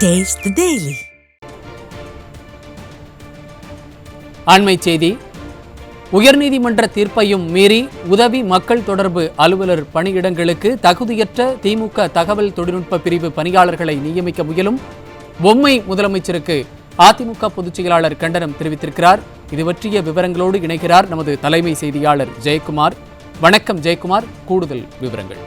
Taste the Daily. அண்மை செய்தி. உயர்நீதிமன்ற தீர்ப்பையும் மீறி உதவி மக்கள் தொடர்பு அலுவலர் பணியிடங்களுக்கு தகுதியற்ற திமுக தகவல் தொழில்நுட்ப பிரிவு பணியாளர்களை நியமிக்க முயலும் பொம்மை முதலமைச்சருக்கு அதிமுக பொதுச் செயலாளர் கண்டனம் தெரிவித்திருக்கிறார். இது பற்றிய விவரங்களோடு இணைகிறார் நமது தலைமை செய்தியாளர் ஜெயக்குமார். வணக்கம் ஜெயக்குமார், கூடுதல் விவரங்கள்.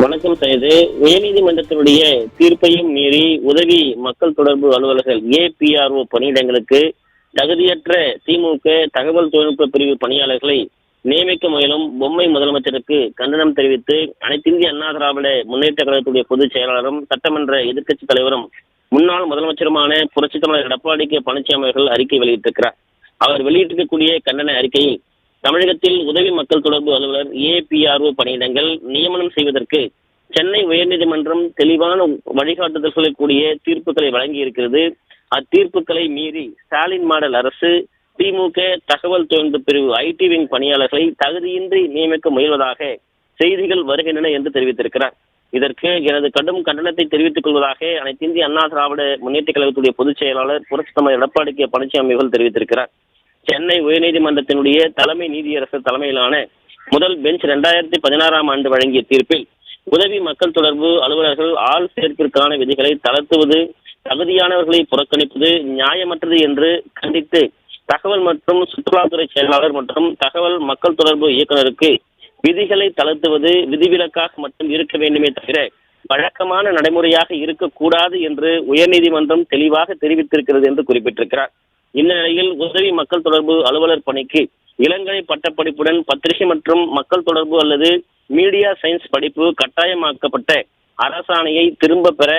வணக்கம் சைது. உயர்நீதிமன்றத்தினுடைய தீர்ப்பையும் மீறி உதவி மக்கள் தொடர்பு அலுவலர்கள் APRO பணியிடங்களுக்கு தகுதியற்ற திமுக தகவல் தொழில்நுட்ப பிரிவு பணியாளர்களை நியமிக்க முயலும் பொம்மை முதலமைச்சருக்கு கண்டனம் தெரிவித்து அனைத்திந்திய அண்ணா திராவிட முன்னேற்ற கழகத்துடைய பொதுச் செயலாளரும் சட்டமன்ற எதிர்க்கட்சித் தலைவரும் முன்னாள் முதலமைச்சருமான புரட்சித் தலைவர் எடப்பாடி கே பழனிசாமி அவர்கள் அறிக்கை வெளியிட்டிருக்கிறார். அவர் வெளியிட்டிருக்கக்கூடிய கண்டன அறிக்கையில் தமிழகத்தில் உதவி மக்கள் தொடர்பு அலுவலர் APRO பணியிடங்கள் நியமனம் செய்வதற்கு சென்னை உயர்நீதிமன்றம் தெளிவான வழிகாட்டுதல்களை கூடிய தீர்ப்புகளை வழங்கி இருக்கிறது. அத்தீர்ப்புகளை மீறி ஸ்டாலின் மாடல் அரசு திமுக தகவல் தொழில்நுட்ப பிரிவு IT விங் பணியாளர்களை தகுதியின்றி நியமிக்க முயல்வதாக செய்திகள் வருகின்றன என்று தெரிவித்திருக்கிறார். இதற்கு எனது கடும் கண்டனத்தை தெரிவித்துக் கொள்வதாக அனைத்து இந்திய அண்ணா திராவிட முன்னேற்ற கழகத்துடைய பொதுச் செயலாளர் புரட்சித் தலைவர் எடப்பாடி கே பழனிசாமி அவர்கள் தெரிவித்திருக்கிறார். சென்னை உயர்நீதிமன்றத்தினுடைய தலைமை நீதியரசர் தலைமையிலான முதல் பெஞ்ச் 2016ஆம் ஆண்டு வழங்கிய தீர்ப்பில் உதவி மக்கள் தொடர்பு அலுவலர்கள் ஆள் சேர்ப்பிற்கான விதிகளை தளர்த்துவது, தகுதியானவர்களை புறக்கணிப்பது நியாயமற்றது என்று கண்டித்து தகவல் மற்றும் சுற்றுலாத்துறை செயலாளர் மற்றும் தகவல் மக்கள் தொடர்பு இயக்குநருக்கு விதிகளை தளர்த்துவது விதிவிலக்காக மட்டும் இருக்க வேண்டுமே தவிர வழக்கமான நடைமுறையாக இருக்கக்கூடாது என்று உயர்நீதிமன்றம் தெளிவாக தெரிவித்திருக்கிறது என்று குறிப்பிட்டிருக்கிறார். இந்த நிலையில் உதவி மக்கள் தொடர்பு அலுவலர் பணிக்கு இளங்கலை பட்டப்படிப்புடன் பத்திரிகை மற்றும் மக்கள் தொடர்பு அல்லது மீடியா சயின்ஸ் படிப்பு கட்டாயமாக்கப்பட்ட அரசாணையை திரும்ப பெற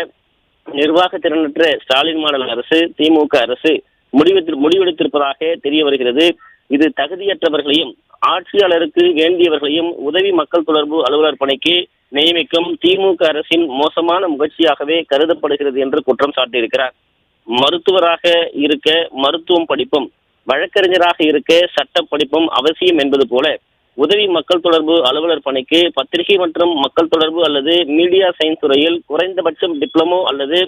நிர்வாக திறனற்ற ஸ்டாலின் மாடல் அரசு திமுக அரசு முடிவெடுத்திருப்பதாக தெரிய வருகிறது. இது தகுதியற்றவர்களையும் ஆட்சியாளருக்கு வேண்டியவர்களையும் உதவி மக்கள் தொடர்பு அலுவலர் பணிக்கு நியமிக்கும் திமுக அரசின் மோசமான முயற்சியாகவே கருதப்படுகிறது என்று குற்றம் சாட்டியிருக்கிறார். மருத்துவராக இருக்க மருத்துவம் படிப்பும் வழக்கறிஞராக இருக்க சட்ட படிப்பும் அவசியம் என்பது போல உதவி மக்கள் தொடர்பு அலுவலர் பணிக்கு பத்திரிகை மற்றும் மக்கள் தொடர்பு அல்லது மீடியா சயின்ஸ் துறையில் குறைந்தபட்சம் டிப்ளமோ அல்லது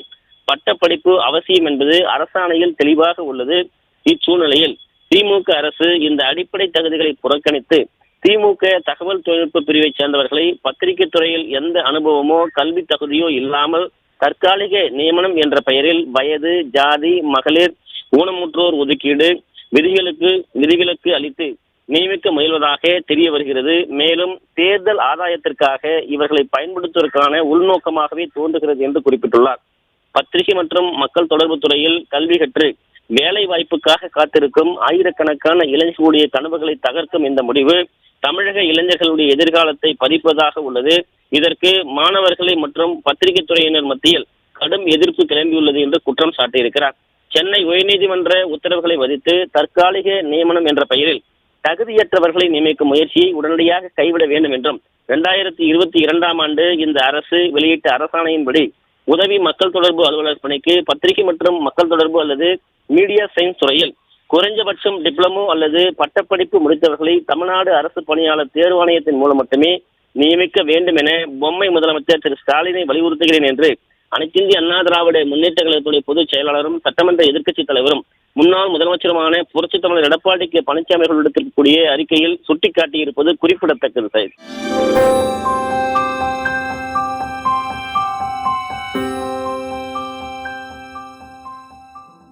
பட்டப்படிப்பு அவசியம் என்பது அரசாணையில் தெளிவாக உள்ளது. இச்சூழ்நிலையில் திமுக அரசு இந்த அடிப்படை தகுதிகளை புறக்கணித்து திமுக தகவல் தொழில்நுட்ப பிரிவை சேர்ந்தவர்களை பத்திரிகை துறையில் எந்த அனுபவமோ கல்வி தகுதியோ இல்லாமல் தற்காலிக நியமனம் என்ற பெயரில் வயது, ஜாதி, மகளிர், ஊனமுற்றோர் ஒதுக்கீடு விதிவிலக்கு அளித்து நியமிக்க முயல்வதாக தெரிய வருகிறது. மேலும் தேர்தல் ஆதாயத்திற்காக இவர்களை பயன்படுத்துவதற்கான உள்நோக்கமாகவே தோன்றுகிறது என்று குறிப்பிட்டுள்ளார். பத்திரிகை மற்றும் மக்கள் தொடர்பு துறையில் கல்வி கற்று வேலை வாய்ப்புக்காக காத்திருக்கும் ஆயிரக்கணக்கான இளைஞர்களுடைய கனவுகளை தகர்க்கும் இந்த முடிவு தமிழக இளைஞர்களுடைய எதிர்காலத்தை பறிப்பதாக உள்ளது. இதற்கு மாணவர்களை மற்றும் பத்திரிகை துறையினர் மத்தியில் கடும் எதிர்ப்பு கிளம்பியுள்ளது என்று குற்றம் சாட்டியிருக்கிறார். சென்னை உயர்நீதிமன்ற உத்தரவுகளை மதித்து தற்காலிக நியமனம் என்ற பெயரில் தகுதியற்றவர்களை நியமிக்கும் முயற்சியை உடனடியாக கைவிட வேண்டும் என்றும் 2022ஆம் ஆண்டு இந்த அரசு வெளியிட்ட அரசாணையின்படி உதவி மக்கள் தொடர்பு அலுவலர் பணிக்கு பத்திரிகை மற்றும் மக்கள் தொடர்பு அல்லது மீடியா சயின்ஸ் துறையில் குறைஞ்சபட்சம் டிப்ளமோ அல்லது பட்டப்படிப்பு முடித்தவர்களை தமிழ்நாடு அரசு பணியாளர் தேர்வாணையத்தின் மூலம் மட்டுமே நியமிக்க வேண்டும் என பொம்மை முதலமைச்சர் திரு ஸ்டாலினை வலியுறுத்துகிறேன் என்று அனைத்திந்திய அண்ணா திராவிட முன்னேற்ற கழகத்துடைய பொதுச் செயலாளரும் சட்டமன்ற எதிர்க்கட்சித் தலைவரும் முன்னாள் முதலமைச்சருமான புரட்சித் தலைவர் எடப்பாடி கே பழனிசாமி அவர்கள் எடுத்திருக்கக்கூடிய அறிக்கையில் சுட்டிக்காட்டியிருப்பது குறிப்பிடத்தக்கது.